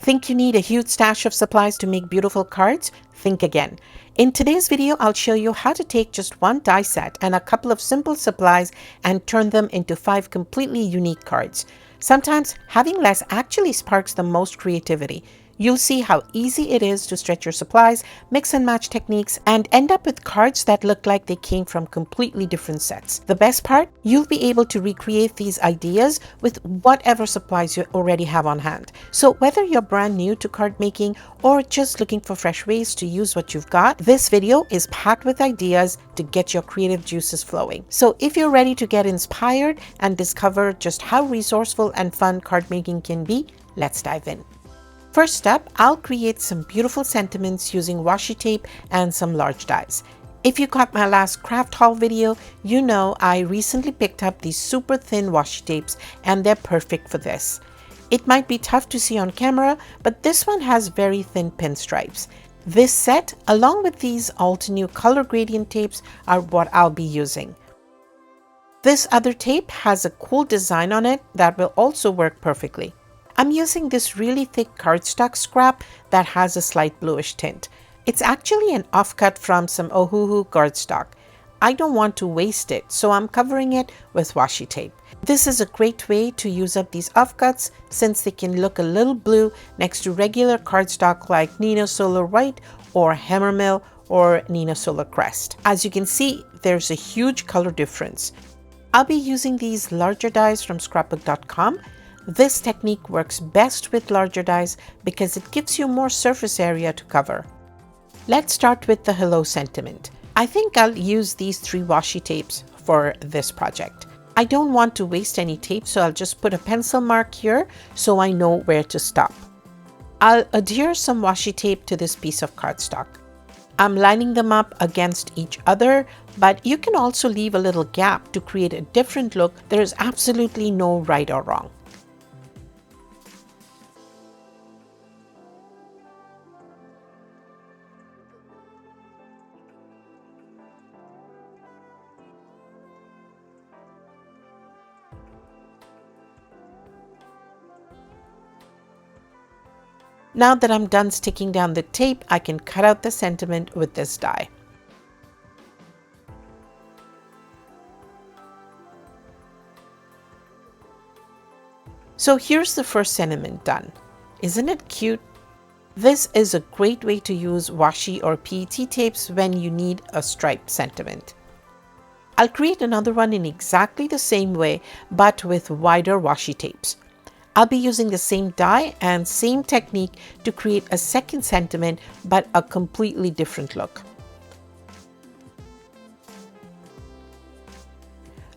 Think you need a huge stash of supplies to make beautiful cards? Think again. In today's video, I'll show you how to take just one die set and a couple of simple supplies and turn them into 5 completely unique cards. Sometimes having less actually sparks the most creativity. You'll see how easy it is to stretch your supplies, mix and match techniques, and end up with cards that look like they came from completely different sets. The best part? You'll be able to recreate these ideas with whatever supplies you already have on hand. So whether you're brand new to card making or just looking for fresh ways to use what you've got, this video is packed with ideas to get your creative juices flowing. So if you're ready to get inspired and discover just how resourceful and fun card making can be, let's dive in. First up, I'll create some beautiful sentiments using washi tape and some large dies. If you caught my last craft haul video, you know I recently picked up these super thin washi tapes and they're perfect for this. It might be tough to see on camera, but this one has very thin pinstripes. This set, along with these alt-new color gradient tapes, are what I'll be using. This other tape has a cool design on it that will also work perfectly. I'm using this really thick cardstock scrap that has a slight bluish tint. It's actually an offcut from some Ohuhu cardstock. I don't want to waste it, so I'm covering it with washi tape. This is a great way to use up these offcuts since they can look a little blue next to regular cardstock like Nina Solar White or Hammermill or Nina Solar Crest. As you can see, there's a huge color difference. I'll be using these larger dies from scrapbook.com. This technique works best with larger dies because it gives you more surface area to cover. Let's start with the hello sentiment. I think I'll use these 3 washi tapes for this project. I don't want to waste any tape, so I'll just put a pencil mark here so I know where to stop. I'll adhere some washi tape to this piece of cardstock. I'm lining them up against each other, but you can also leave a little gap to create a different look. There is absolutely no right or wrong. Now that I'm done sticking down the tape, I can cut out the sentiment with this die. So here's the first sentiment done. Isn't it cute? This is a great way to use washi or PET tapes when you need a striped sentiment. I'll create another one in exactly the same way, but with wider washi tapes. I'll be using the same die and same technique to create a second sentiment, but a completely different look.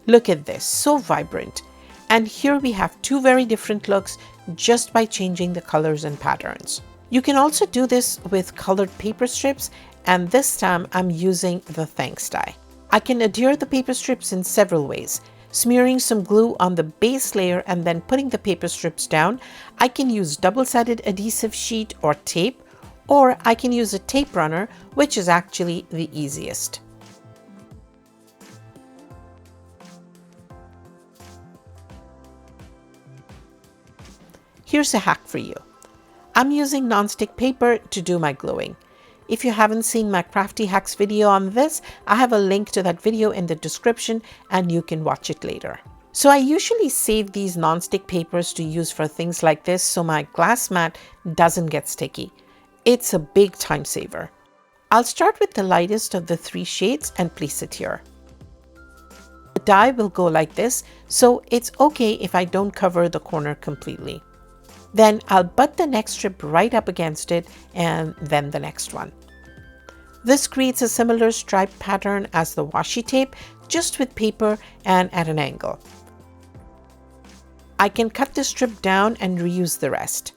Look at this, so vibrant. And here we have 2 very different looks just by changing the colors and patterns. You can also do this with colored paper strips, and this time I'm using the thanks die. I can adhere the paper strips in several ways. Smearing some glue on the base layer and then putting the paper strips down. I can use double-sided adhesive sheet or tape, or I can use a tape runner, which is actually the easiest. Here's a hack for you. I'm using non-stick paper to do my gluing. If you haven't seen my Crafty Hacks video on this, I have a link to that video in the description and you can watch it later. So I usually save these non-stick papers to use for things like this so my glass mat doesn't get sticky. It's a big time saver. I'll start with the lightest of the 3 shades and place it here. The die will go like this, so it's okay if I don't cover the corner completely. Then I'll butt the next strip right up against it and then the next one. This creates a similar stripe pattern as the washi tape, just with paper and at an angle. I can cut the strip down and reuse the rest.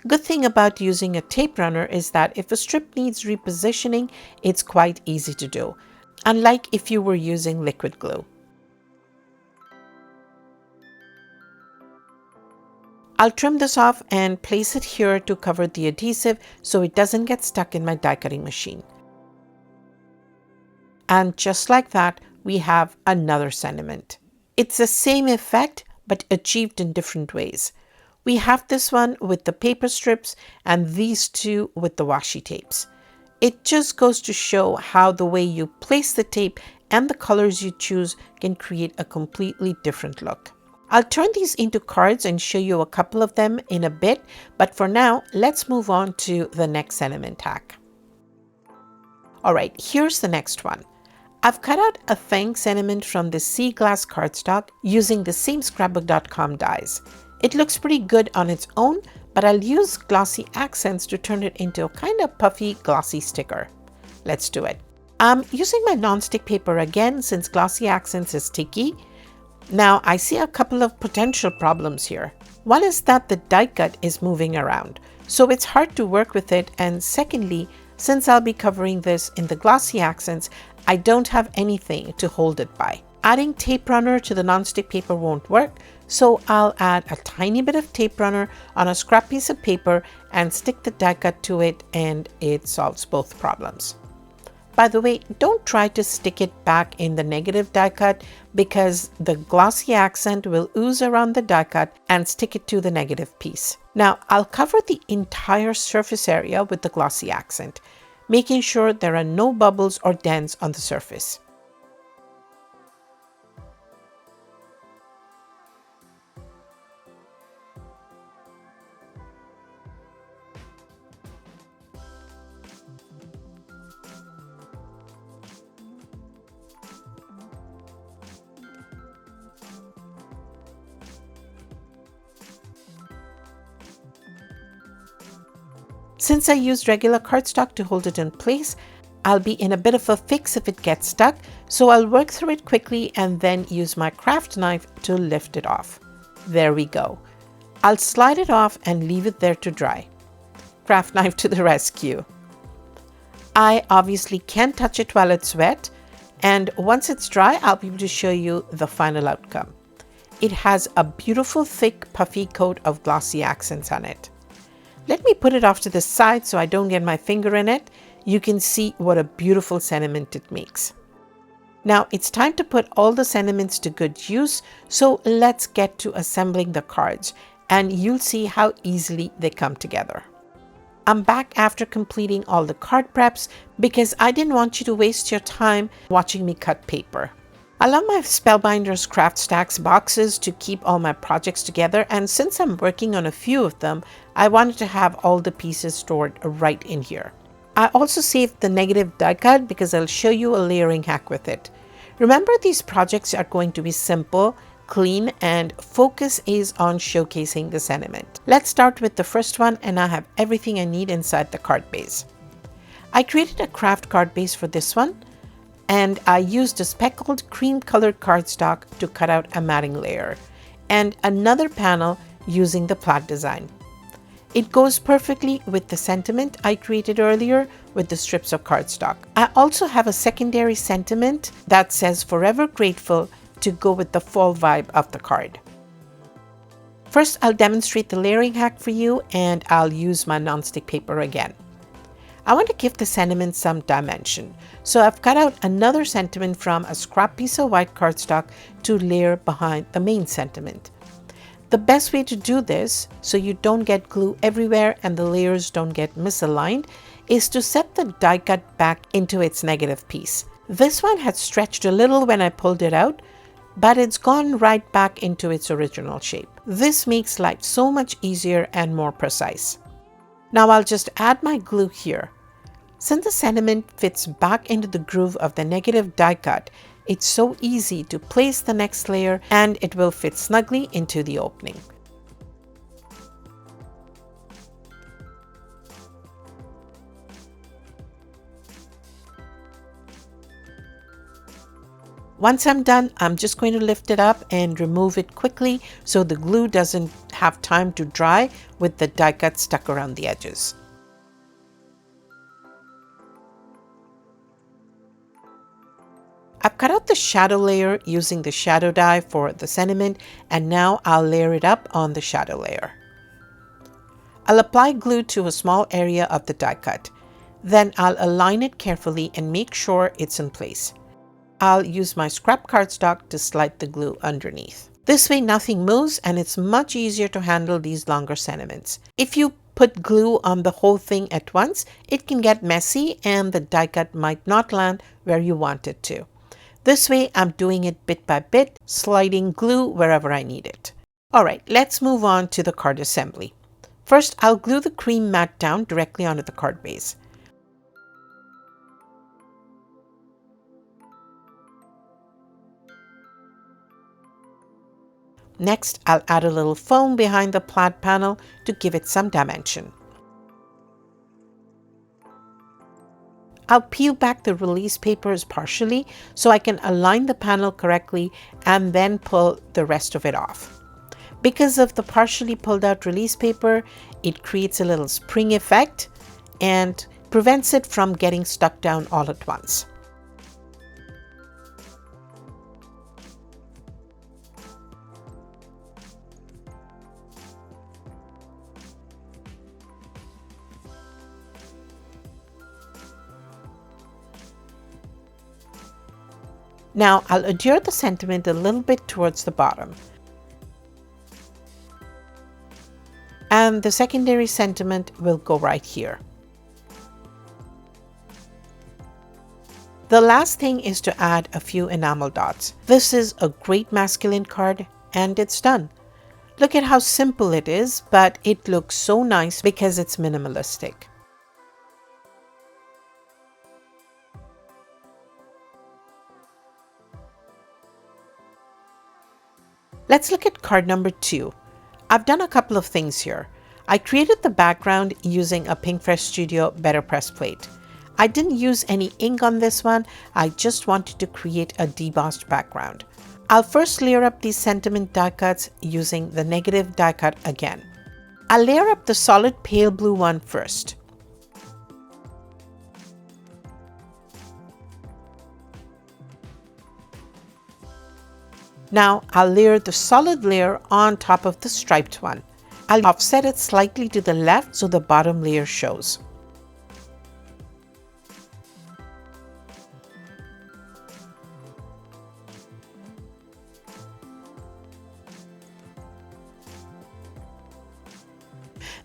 Good thing about using a tape runner is that if a strip needs repositioning, it's quite easy to do, unlike if you were using liquid glue. I'll trim this off and place it here to cover the adhesive so it doesn't get stuck in my die cutting machine. And just like that, we have another sentiment. It's the same effect, but achieved in different ways. We have this one with the paper strips and these two with the washi tapes. It just goes to show how the way you place the tape and the colors you choose can create a completely different look. I'll turn these into cards and show you a couple of them in a bit, but for now, let's move on to the next sentiment hack. Alright, here's the next one. I've cut out a thanks sentiment from the sea glass cardstock using the same scrapbook.com dies. It looks pretty good on its own, but I'll use glossy accents to turn it into a kind of puffy glossy sticker. Let's do it. I'm using my non-stick paper again since glossy accents is sticky. Now I see a couple of potential problems here. One is that the die cut is moving around, so it's hard to work with it, and secondly, since I'll be covering this in the glossy accents, I don't have anything to hold it by. Adding tape runner to the non-stick paper won't work, so I'll add a tiny bit of tape runner on a scrap piece of paper and stick the die cut to it, and it solves both problems. By the way, don't try to stick it back in the negative die cut because the glossy accent will ooze around the die cut and stick it to the negative piece. Now, I'll cover the entire surface area with the glossy accent, making sure there are no bubbles or dents on the surface. Since I used regular cardstock to hold it in place, I'll be in a bit of a fix if it gets stuck, so I'll work through it quickly and then use my craft knife to lift it off. There we go. I'll slide it off and leave it there to dry. Craft knife to the rescue. I obviously can't touch it while it's wet, and once it's dry, I'll be able to show you the final outcome. It has a beautiful thick puffy coat of glossy accents on it. Let me put it off to the side so I don't get my finger in it. You can see what a beautiful sentiment it makes. Now it's time to put all the sentiments to good use, so let's get to assembling the cards, and you'll see how easily they come together. I'm back after completing all the card preps because I didn't want you to waste your time watching me cut paper. I love my Spellbinders Craft Stacks boxes to keep all my projects together, and since I'm working on a few of them, I wanted to have all the pieces stored right in here. I also saved the negative die cut because I'll show you a layering hack with it. Remember, these projects are going to be simple, clean, and focus is on showcasing the sentiment. Let's start with the first one, and I have everything I need inside the card base. I created a craft card base for this one, and I used a speckled cream colored cardstock to cut out a matting layer, and another panel using the plaid design. It goes perfectly with the sentiment I created earlier with the strips of cardstock. I also have a secondary sentiment that says Forever Grateful to go with the fall vibe of the card. First, I'll demonstrate the layering hack for you, and I'll use my non-stick paper again. I want to give the sentiment some dimension, so I've cut out another sentiment from a scrap piece of white cardstock to layer behind the main sentiment. The best way to do this, so you don't get glue everywhere and the layers don't get misaligned, is to set the die cut back into its negative piece. This one had stretched a little when I pulled it out, but it's gone right back into its original shape. This makes life so much easier and more precise. Now I'll just add my glue here. Since the sentiment fits back into the groove of the negative die cut, it's so easy to place the next layer and it will fit snugly into the opening. Once I'm done, I'm just going to lift it up and remove it quickly so the glue doesn't have time to dry with the die cut stuck around the edges. I've cut out the shadow layer using the shadow die for the sentiment, and now I'll layer it up on the shadow layer. I'll apply glue to a small area of the die cut. Then I'll align it carefully and make sure it's in place. I'll use my scrap cardstock to slide the glue underneath. This way nothing moves and it's much easier to handle these longer sentiments. If you put glue on the whole thing at once, it can get messy and the die cut might not land where you want it to. This way I'm doing it bit by bit, sliding glue wherever I need it. Alright, let's move on to the card assembly. First, I'll glue the cream mat down directly onto the card base. Next, I'll add a little foam behind the plaid panel to give it some dimension. I'll peel back the release papers partially so I can align the panel correctly and then pull the rest of it off. Because of the partially pulled out release paper, it creates a little spring effect and prevents it from getting stuck down all at once. Now I'll adhere the sentiment a little bit towards the bottom. And the secondary sentiment will go right here. The last thing is to add a few enamel dots. This is a great masculine card and it's done. Look at how simple it is, but it looks so nice because it's minimalistic. Let's look at card number 2. I've done a couple of things here. I created the background using a Pinkfresh Studio Better Press plate. I didn't use any ink on this one, I just wanted to create a debossed background. I'll first layer up these sentiment die cuts using the negative die cut again. I'll layer up the solid pale blue one first. Now I'll layer the solid layer on top of the striped one. I'll offset it slightly to the left so the bottom layer shows.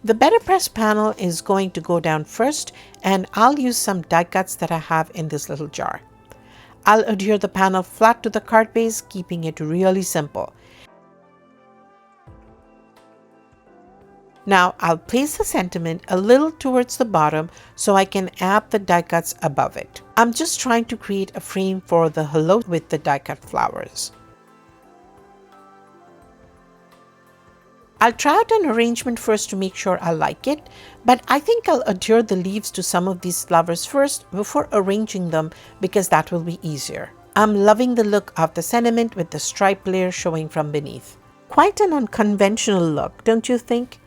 The Better Press panel is going to go down first and I'll use some die cuts that I have in this little jar. I'll adhere the panel flat to the card base, keeping it really simple. Now I'll place the sentiment a little towards the bottom so I can add the die cuts above it. I'm just trying to create a frame for the hello with the die cut flowers. I'll try out an arrangement first to make sure I like it, but I think I'll adhere the leaves to some of these flowers first before arranging them because that will be easier. I'm loving the look of the sentiment with the stripe layer showing from beneath. Quite an unconventional look, don't you think?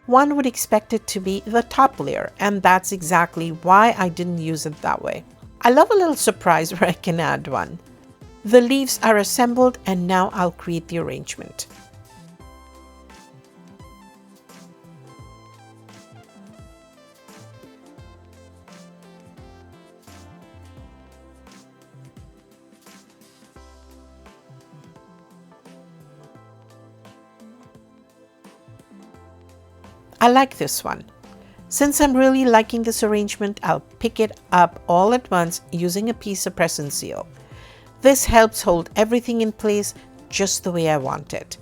One would expect it to be the top layer, and that's exactly why I didn't use it that way. I love a little surprise where I can add one. The leaves are assembled and now I'll create the arrangement. I like this one. Since I'm really liking this arrangement, I'll pick it up all at once using a piece of press and seal. This helps hold everything in place just the way I want it.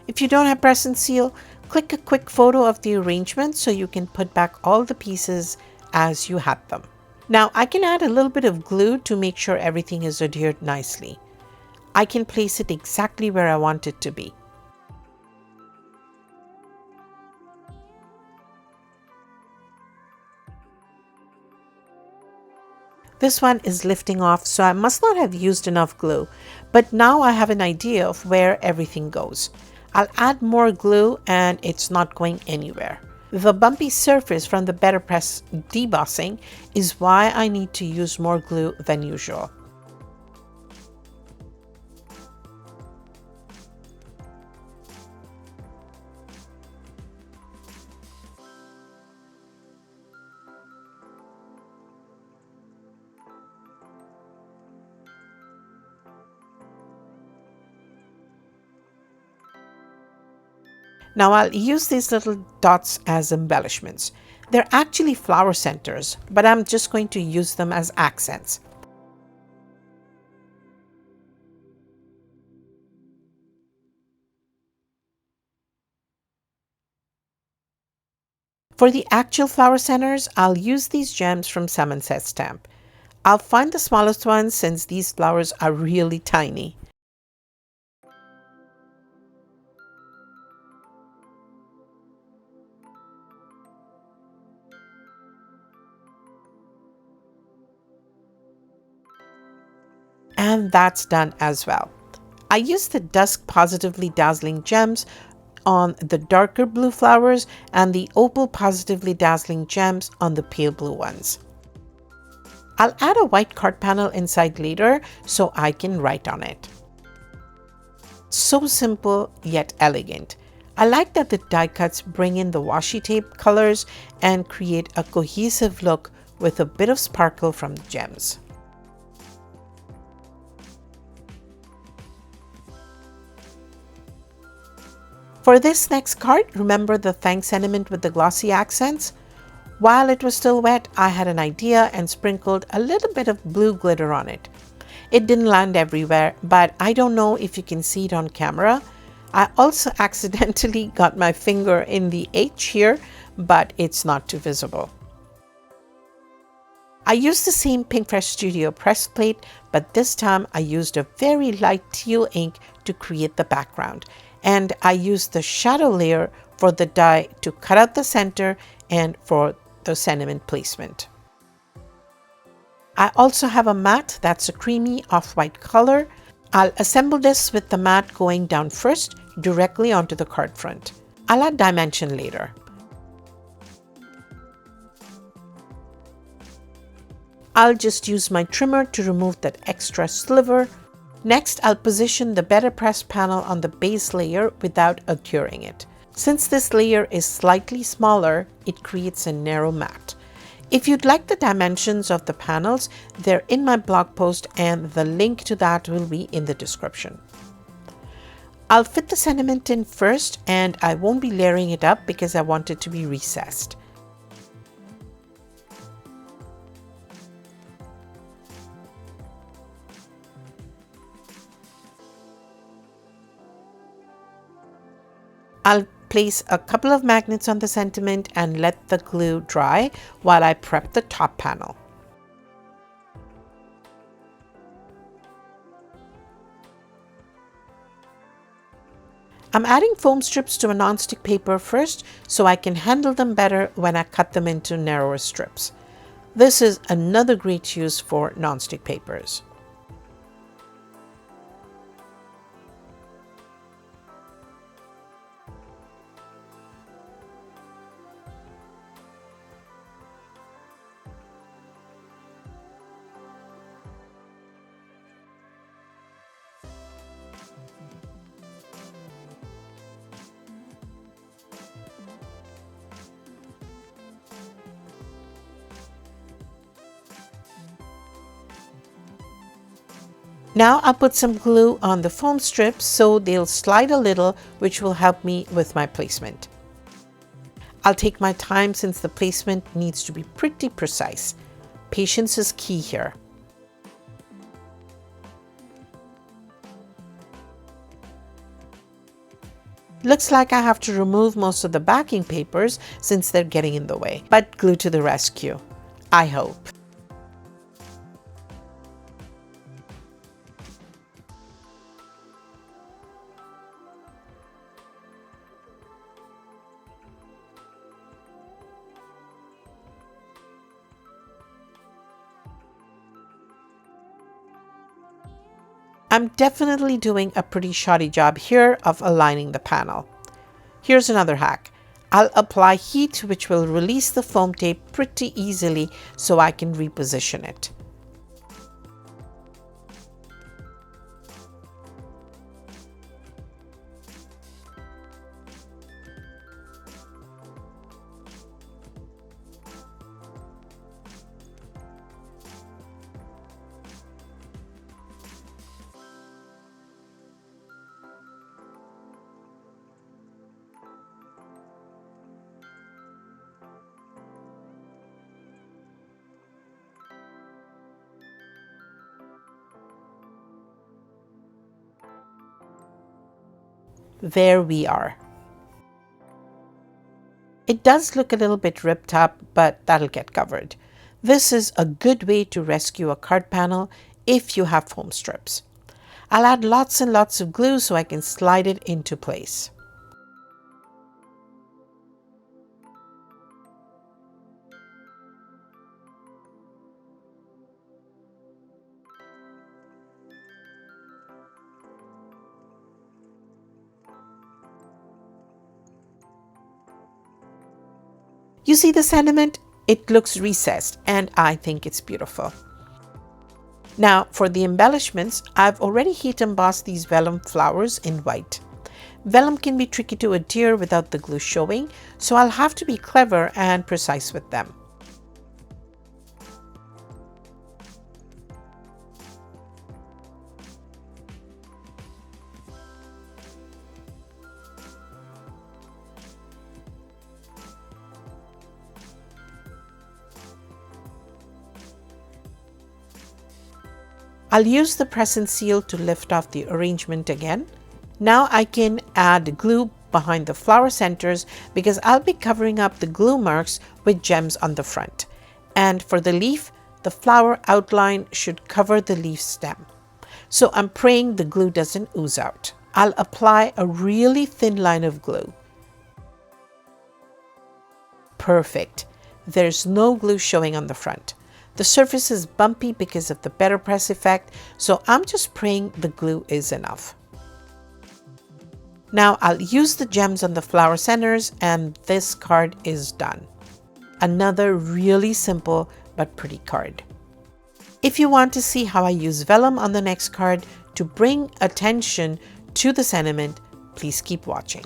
If you don't have press and seal, click a quick photo of the arrangement so you can put back all the pieces as you had them. Now I can add a little bit of glue to make sure everything is adhered nicely. I can place it exactly where I want it to be. This one is lifting off, so I must not have used enough glue, but now I have an idea of where everything goes. I'll add more glue and it's not going anywhere. The bumpy surface from the Better Press debossing is why I need to use more glue than usual. Now I'll use these little dots as embellishments. They're actually flower centers, but I'm just going to use them as accents. For the actual flower centers, I'll use these gems from Said Stamp. I'll find the smallest ones since these flowers are really tiny. And that's done as well. I used the dusk positively dazzling gems on the darker blue flowers and the opal positively dazzling gems on the pale blue ones. I'll add a white card panel inside later so I can write on it. So simple yet elegant. I like that the die cuts bring in the washi tape colors and create a cohesive look with a bit of sparkle from the gems. For this next card, remember the thanks sentiment with the glossy accents? While it was still wet, I had an idea and sprinkled a little bit of blue glitter on it. It didn't land everywhere, but I don't know if you can see it on camera. I also accidentally got my finger in the H here, but it's not too visible. I used the same Pinkfresh Studio press plate, but this time I used a very light teal ink to create the background. And I used the shadow layer for the die to cut out the center and for the sentiment placement. I also have a mat that's a creamy off-white color. I'll assemble this with the mat going down first directly onto the card front. I'll add dimension later. I'll just use my trimmer to remove that extra sliver. Next, I'll position the better press panel on the base layer without adhering it. Since this layer is slightly smaller, it creates a narrow mat. If you'd like the dimensions of the panels, they're in my blog post and the link to that will be in the description. I'll fit the sentiment in first and I won't be layering it up because I want it to be recessed. I'll place a couple of magnets on the sentiment and let the glue dry while I prep the top panel. I'm adding foam strips to a non-stick paper first so I can handle them better when I cut them into narrower strips. This is another great use for non-stick papers. Now I'll put some glue on the foam strips so they'll slide a little, which will help me with my placement. I'll take my time since the placement needs to be pretty precise. Patience is key here. Looks like I have to remove most of the backing papers since they're getting in the way, but glue to the rescue. I hope. I'm definitely doing a pretty shoddy job here of aligning the panel. Here's another hack. I'll apply heat which will release the foam tape pretty easily so I can reposition it. There we are. It does look a little bit ripped up, but that'll get covered. This is a good way to rescue a card panel if you have foam strips. I'll add lots and lots of glue so I can slide it into place. You see the sentiment? It looks recessed and I think it's beautiful. Now for the embellishments, I've already heat embossed these vellum flowers in white. Vellum can be tricky to adhere without the glue showing, so I'll have to be clever and precise with them. I'll use the press and seal to lift off the arrangement again. Now I can add glue behind the flower centers because I'll be covering up the glue marks with gems on the front. And for the leaf, the flower outline should cover the leaf stem. So I'm praying the glue doesn't ooze out. I'll apply a really thin line of glue. Perfect. There's no glue showing on the front. The surface is bumpy because of the better press effect, so I'm just praying the glue is enough. Now I'll use the gems on the flower centers and this card is done. Another really simple but pretty card. If you want to see how I use vellum on the next card to bring attention to the sentiment, please keep watching.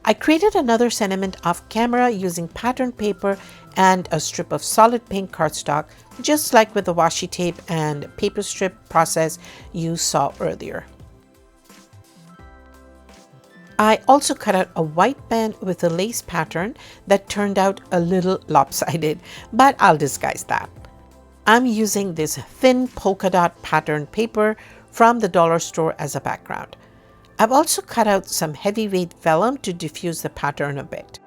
I created another sentiment off camera using pattern paper and a strip of solid pink cardstock, just like with the washi tape and paper strip process you saw earlier. I also cut out a white band with a lace pattern that turned out a little lopsided, but I'll disguise that. I'm using this thin polka dot pattern paper from the dollar store as a background. I've also cut out some heavyweight vellum to diffuse the pattern a bit.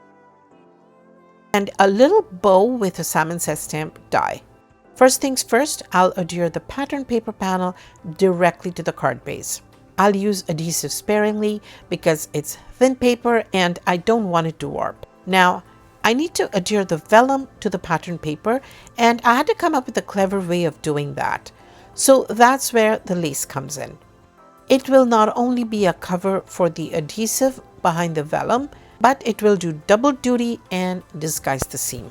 And a little bow with a salmon set stamp die. First things first, I'll adhere the pattern paper panel directly to the card base. I'll use adhesive sparingly because it's thin paper and I don't want it to warp. Now, I need to adhere the vellum to the pattern paper and I had to come up with a clever way of doing that. So that's where the lace comes in. It will not only be a cover for the adhesive behind the vellum, but it will do double duty and disguise the seam.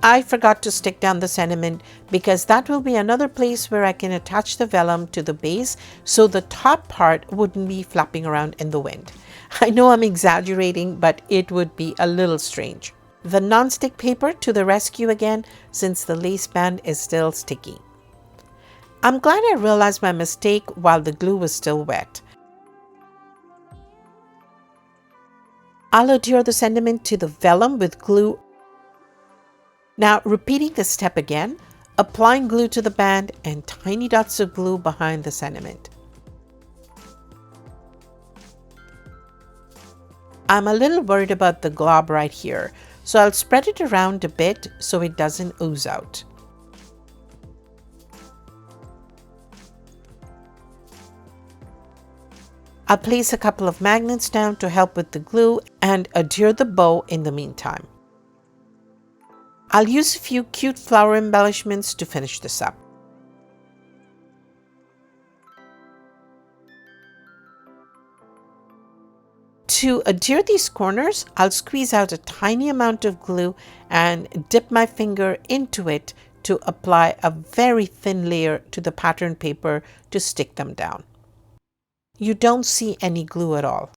I forgot to stick down the sentiment because that will be another place where I can attach the vellum to the base so the top part wouldn't be flapping around in the wind. I know I'm exaggerating, but it would be a little strange. The non-stick paper to the rescue again since the lace band is still sticky. I'm glad I realized my mistake while the glue was still wet. I'll adhere the sentiment to the vellum with glue. Now repeating the step again, applying glue to the band and tiny dots of glue behind the sentiment. I'm a little worried about the glob right here, so I'll spread it around a bit so it doesn't ooze out. I'll place a couple of magnets down to help with the glue and adhere the bow in the meantime. I'll use a few cute flower embellishments to finish this up. To adhere these corners, I'll squeeze out a tiny amount of glue and dip my finger into it to apply a very thin layer to the pattern paper to stick them down. You don't see any glue at all.